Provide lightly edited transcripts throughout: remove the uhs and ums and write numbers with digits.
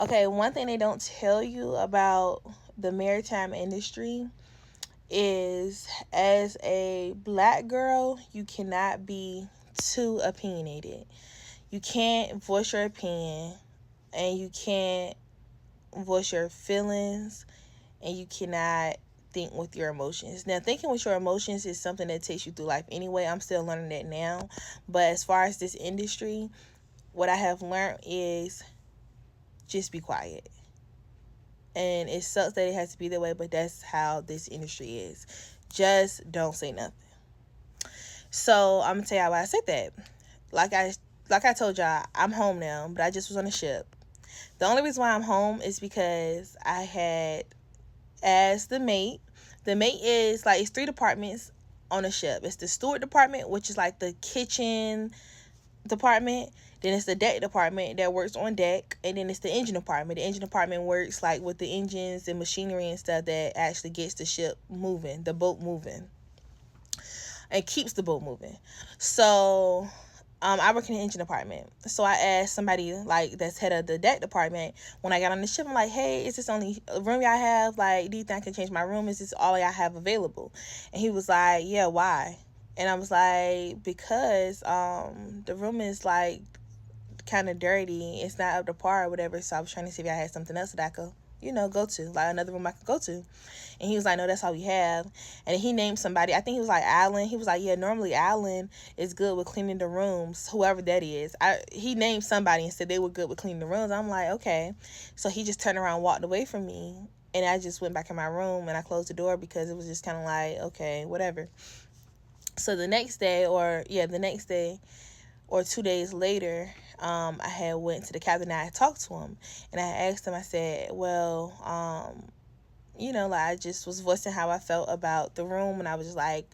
Okay, one thing they don't tell you about the maritime industry is, as a black girl, you cannot be too opinionated. You can't voice your opinion, and you can't voice your feelings, and you cannot think with your emotions. Now, thinking with your emotions is something that takes you through life anyway. I'm still learning that now. But as far as this industry, what I have learned is just be quiet. And it sucks that it has to be that way, but that's how this industry is. Just don't say nothing. So I'm gonna tell y'all why I said that. Like I told y'all, I'm home now, but I just was on a ship. The only reason why I'm home is because I had asked the mate. The mate is like, it's three departments on a ship. It's the steward department, which is like the kitchen department. Then it's the deck department that works on deck, and then it's the engine department. The engine department works like with the engines and machinery and stuff that actually gets the ship moving, the boat moving, and keeps the boat moving. So I work in the engine department. So I asked somebody like that's head of the deck department when I got on the ship. I'm like, hey, is this only room y'all have? Like, do you think I can change my room? Is this all y'all have available? And he was like, yeah, why? And I was like, because the room is like kind of dirty. It's not up to par or whatever. So I was trying to see if I had something else that I could, go to, like another room I could go to. And he was like, no, that's all we have. And he named somebody. I think he was like Alan. He was like, yeah, normally Alan is good with cleaning the rooms, whoever that is. He named somebody and said they were good with cleaning the rooms. I'm like, okay. So he just turned around and walked away from me. And I just went back in my room and I closed the door because it was just kind of like, okay, whatever. So the next day or 2 days later, I had went to the captain and I talked to him. And I asked him, I said, well, like I just was voicing how I felt about the room. And I was just like,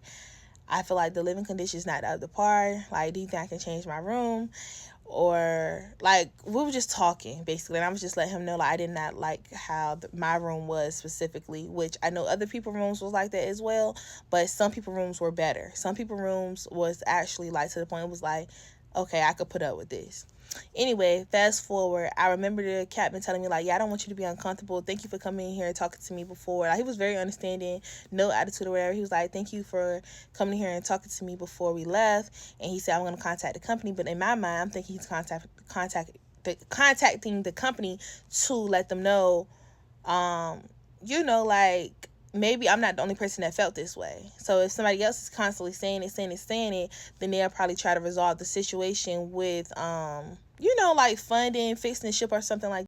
I feel like the living conditions not up to par. Like, do you think I can change my room? Or like, we were just talking basically, and I was just letting him know like I did not like how my room was specifically, which I know other people's rooms was like that as well, but some people's rooms were better. Some people's rooms was actually like to the point it was like, okay, I could put up with this. Anyway, fast forward, I remember the captain telling me like, yeah, I don't want you to be uncomfortable. Thank you for coming in here and talking to me before. Like, he was very understanding, no attitude or whatever. He was like, thank you for coming here and talking to me before we left. And he said, I'm going to contact the company. But in my mind, I'm thinking he's contacting the company to let them know, like, maybe I'm not the only person that felt this way. So if somebody else is constantly saying it, then they'll probably try to resolve the situation with, like funding, fixing the ship or something like